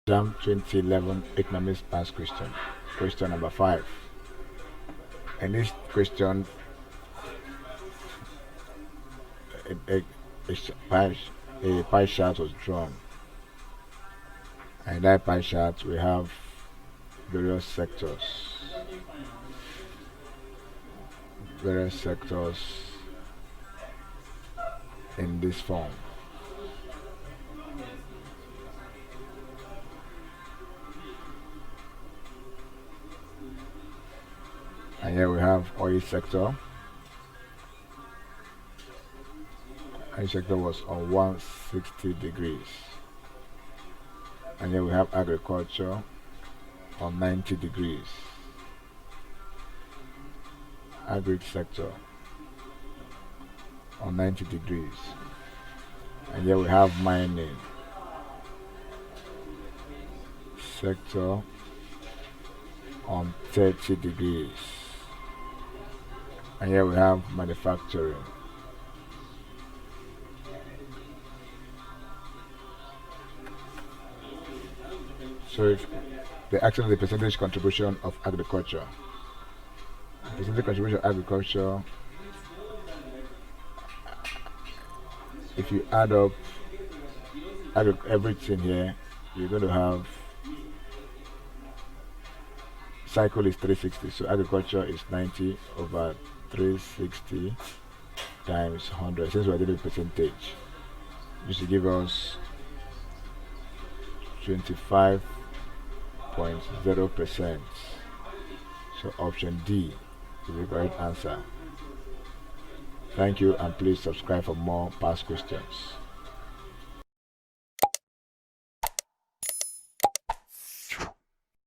Jamb 2011 economics past question. Question number 5. In this question, a pie chart was drawn. And in that pie chart, we have various sectors. In this form. And here we have oil sector. Oil sector was on 160 degrees. And here we have agriculture on 90 degrees. Agri sector on 90 degrees. And here we have mining sector on 30 degrees. And here we have manufacturing. So if the action of the percentage contribution of agriculture. Percentage contribution of agriculture, if you add up everything here, you're going to have cycle is 360, so agriculture is 90 over 360 times 100. Since we're doing percentage, this will give us 25.0%. So option D is the correct answer. Thank you, and please subscribe for more past questions.